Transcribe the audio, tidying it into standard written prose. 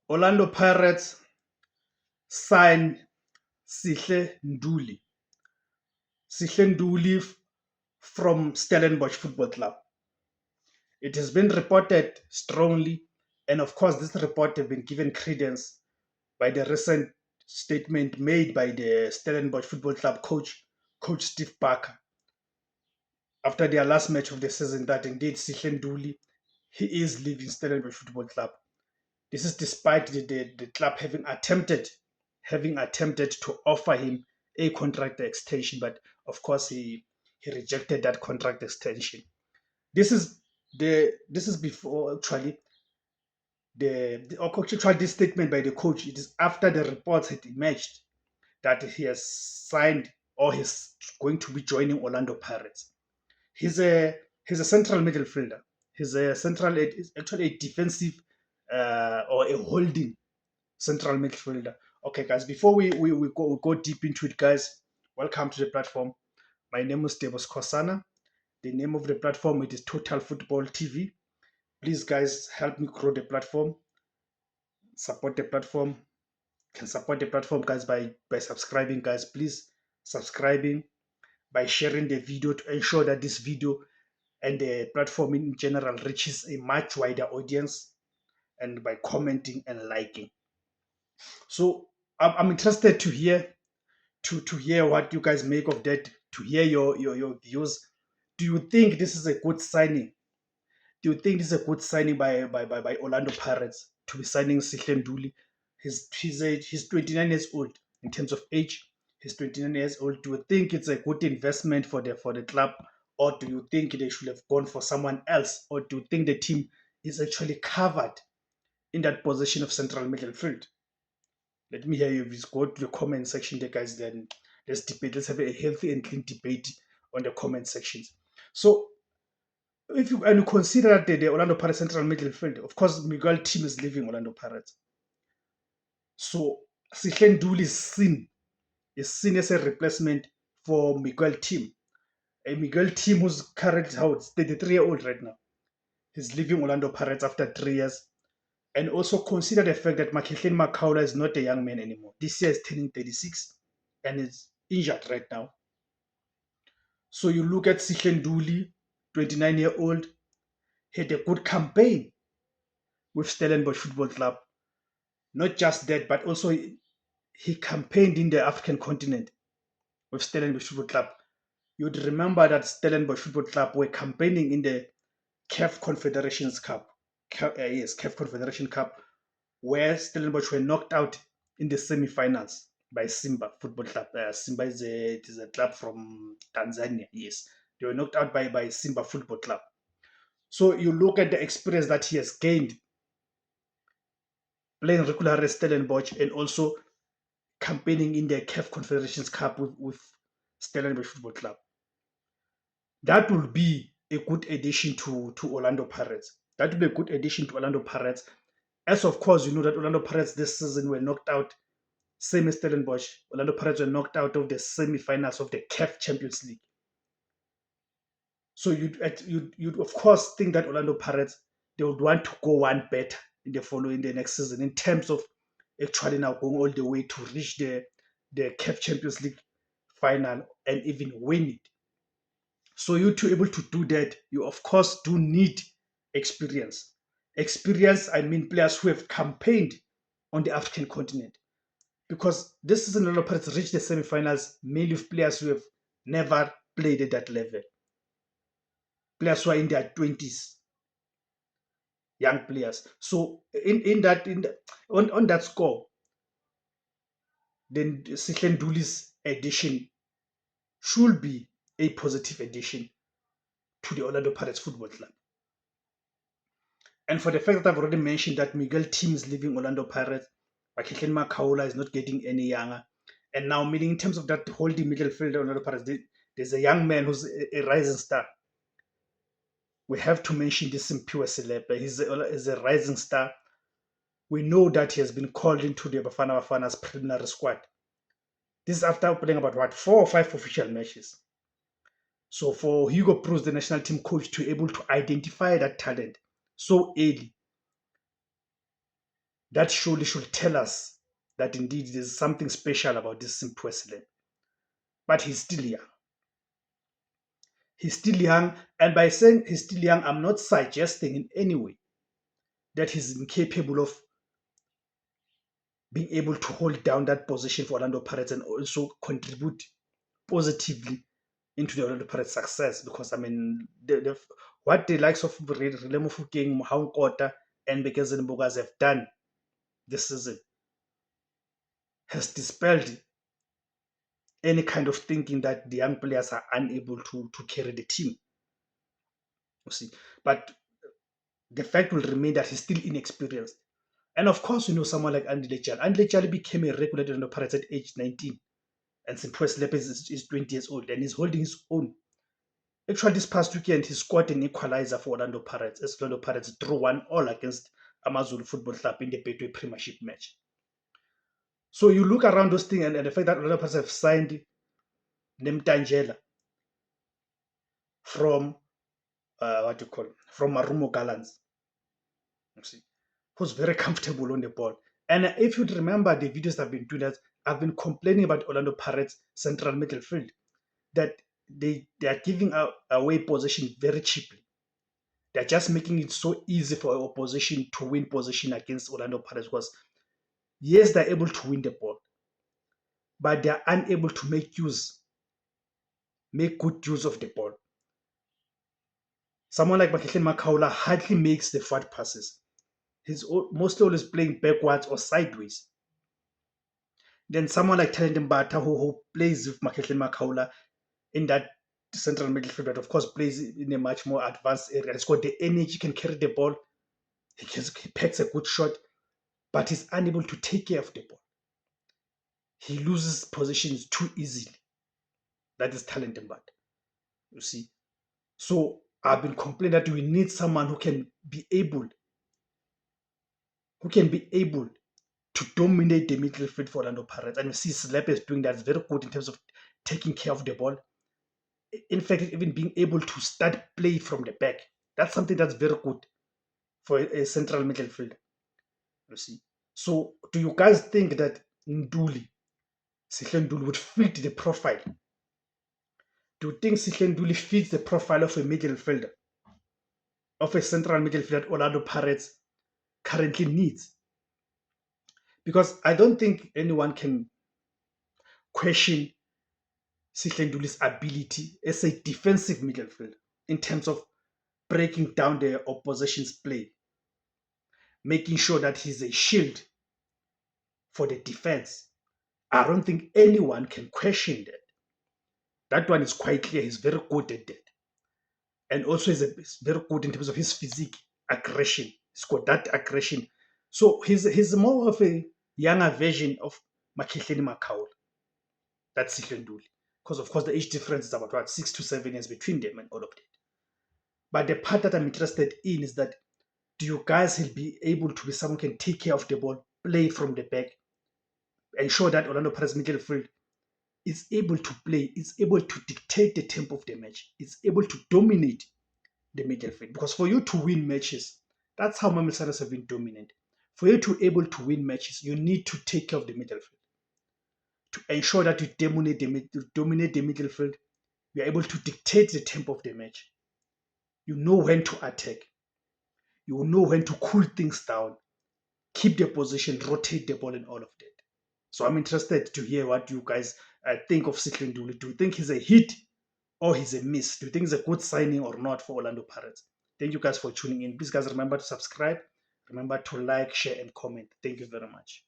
Orlando Pirates signed Sihle Nduli. Sihle Nduli from Stellenbosch Football Club. It has been reported strongly, and of course, this report has been given credence by the recent statement made by the Stellenbosch Football Club Coach Steve Barker, after their last match of the season, that indeed Sihle Nduli, he is leaving Stellenbosch Football Club. This is despite the club having attempted to offer him a contract extension, but of course he rejected that contract extension. This is this is before actually actually this statement by the coach. It is after the reports had emerged that he has signed or he's going to be joining Orlando Pirates. He's a he's a central midfielder. He's a central. It's actually a defensive or a holding central midfielder. Okay, guys, before we go deep into it, guys, welcome to the platform. My name is Devos Kosana. The name of the platform it is Total Football TV. Please, guys, help me grow the platform. Support the platform. Can support the platform, guys, by subscribing, guys. Please subscribing by sharing the video to ensure that this video and the platform in general reaches a much wider audience, and by commenting and liking. So I'm interested to hear what you guys make of that, to hear your views. Do you think this is a good signing? Do you think this is a good signing by Orlando Pirates to be signing Sihle Nduli? He's 29 years old in terms of age. He's 29 years old. Do you think it's a good investment for the club, or do you think they should have gone for someone else, or do you think the team is actually covered in that position of central midfield? Let me hear you. Just go to the comment section there, guys. Then let's debate. Let's have a healthy and clean debate on the comment sections. So, if you consider that the Orlando Pirates central midfield, of course, Miguel Team is leaving Orlando Pirates. So, Sihle Nduli is seen as a replacement for Miguel Team. A Miguel Team who's currently 33-year-old right now. He's leaving Orlando Pirates after 3 years. And also consider the fact that Makhehleni Makaula is not a young man anymore. This year is turning 36 and is injured right now. So you look at Sihle Nduli, 29-year-old, had a good campaign with Stellenbosch Football Club. Not just that, but also he campaigned in the African continent with Stellenbosch Football Club. You'd remember that Stellenbosch Football Club were campaigning in the CAF Confederations Cup. Yes, CAF Confederation Cup, where Stellenbosch were knocked out in the semi-finals by Simba Football Club. Simba is a club from Tanzania. Yes, they were knocked out by Simba Football Club. So you look at the experience that he has gained playing regular Stellenbosch and also campaigning in the CAF Confederations Cup with Stellenbosch Football Club. That will be a good addition to Orlando Pirates. That will be a good addition to Orlando Pirates. As of course, you know that Orlando Pirates this season were knocked out, same as Stellenbosch. Orlando Pirates were knocked out of the semi-finals of the CAF Champions League. So you'd of course think that Orlando Pirates they would want to go one better in the next season in terms of actually now going all the way to reach the CAF Champions League final and even win it. So you to able to do that, you of course do need experience. Experience, I mean players who have campaigned on the African continent. Because this season Orlando Pirates reached the semi-finals mainly with players who have never played at that level. Players who are in their 20s, young players. So on that score, then Sihle Nduli's addition should be a positive addition to the Orlando Pirates Football Club. And for the fact that I've already mentioned that Miguel Team is leaving Orlando Pirates, Makhehleni Makaula is not getting any younger. And now, meaning in terms of that holding midfielder Orlando Pirates, there's a young man who's a rising star. We have to mention this Simphiwe Selepe. He's a rising star. We know that he has been called into the Bafana Bafana's preliminary squad. This is after playing about 4 or 5 official matches. So for Hugo Broos, the national team coach, to able to identify that talent so early, that surely should tell us that indeed there's something special about this Simphiwe Selembe. But he's still young. He's still young, and by saying he's still young, I'm not suggesting in any way that he's incapable of being able to hold down that position for Orlando Pirates and also contribute positively into the Orlando Pirates' success. Because I mean, what the likes of Relemo Mofokeng, Mohaung Kota, and Bekezeni Mbogas have done this season has dispelled any kind of thinking that the young players are unable to carry the team. You see, but the fact will remain that he's still inexperienced. And of course, someone like Andile Jali. Andile Jali became a regular in the Pirates at age 19. And Simphiwe Selembe is 20 years old and he's holding his own. Actually, this past weekend, he scored an equalizer for Orlando Pirates as Orlando Pirates drew 1-1 against Amazulu Football Club in the Betway Premiership match. So you look around those things and the fact that Orlando Pirates have signed Nemtangela from from Marumo Gallants. You see, who's very comfortable on the ball. And if you'd remember the videos I've been doing, I've been complaining about Orlando Pirates central midfield, that they are giving away possession very cheaply. They're just making it so easy for opposition to win possession against Orlando Pirates because, yes, they're able to win the ball, but they're unable to make good use of the ball. Someone like Makhehleni Makaula hardly makes the forward passes. He's mostly always playing backwards or sideways. Then someone like Talented Mbata who plays with Makhehleni Makaula in that central midfield, but of course plays in a much more advanced area. He's got the energy, can carry the ball, he packs a good shot, but he's unable to take care of the ball. He loses positions too easily. That is Talented Mbata. You see. So I've been complaining that we need someone who can be able to dominate the midfield for Orlando Pirates. And we see Selembe is doing that. It's very good in terms of taking care of the ball. In fact, even being able to start play from the back. That's something that's very good for a central midfielder. You see. So do you guys think that Sihle Nduli would fit the profile? Do you think Sihle Nduli fits the profile of a midfielder? Of a central midfielder that Orlando Pirates currently needs? Because I don't think anyone can question Sihle Nduli's ability as a defensive midfielder in terms of breaking down the opposition's play, making sure that he's a shield for the defense. I don't think anyone can question that. That one is quite clear. He's very good at that. And also he's very good in terms of his physique, aggression. He's got that aggression. So he's more of a younger version of Makhehleni Makaula. That's Sihle Nduli. Because of course the age difference is about 6 to 7 years between them and all of that. But the part that I'm interested in is that do you guys will be able to be someone who can take care of the ball, play from the back, ensure that Orlando Pirates midfield is able to play, is able to dictate the tempo of the match, is able to dominate the midfield. Because for you to win matches, that's how Mamelodi have been dominant. For you to be able to win matches, you need to take care of the midfield. To ensure that you dominate the midfield, you're able to dictate the tempo of the match. You know when to attack. You know when to cool things down, keep the position, rotate the ball, and all of that. So I'm interested to hear what you guys think of Sihle Nduli. Do you think he's a hit or he's a miss? Do you think it's a good signing or not for Orlando Pirates? Thank you guys for tuning in. Please, guys, remember to subscribe. Remember to like, share, and comment. Thank you very much.